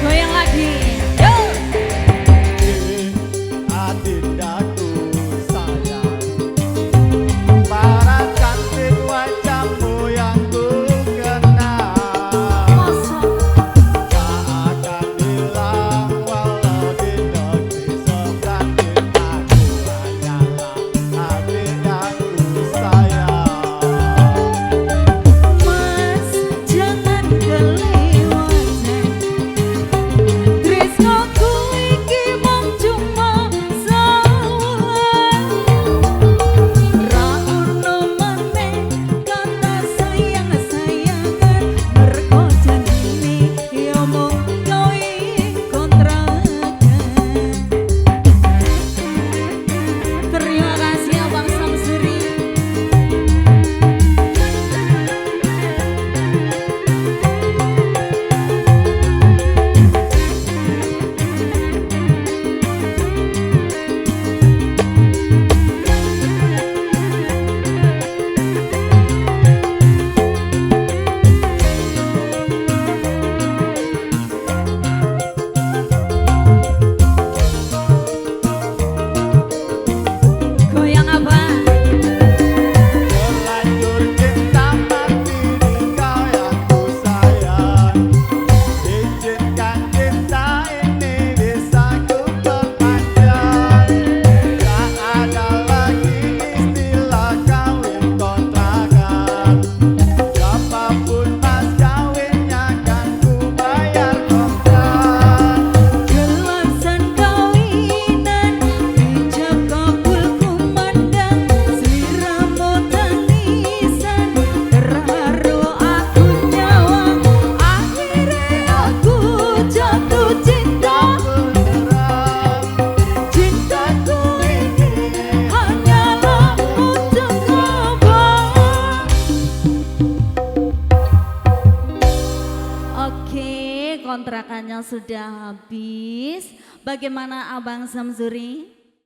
Goyang lagi. Yo. Adindaku sayang, para cantik wajahmu yang ku kenal, tak akan hilang walau di negeri seberang. Aku hanyalah adik yang ku sayang. Mas, jangan kelewatan. Tresnoku iki mung cuma salah. Ra ono maneh kata sayang-sayangan. Mergo janjine ya mung kowe kontrakan. Terima kasih Abang Samsuri. Goyang apa? Terlanjur cinta mati kau yang ku sayang. Izinkan cinta ini bisa ku perpanjang. Tak ada lagi istilah kawin kontrakan. Berapapun mas kawinnya kan ku bayar kontrak. Gelasan kawinan ijab kabul kumandang sliramu tangisan terharu aku nyawang akhirnya aku jatuh cinta cintaku ini hanyalah untuk abang. Oke, kontrakannya sudah habis. Bagaimana Abang Samsuri?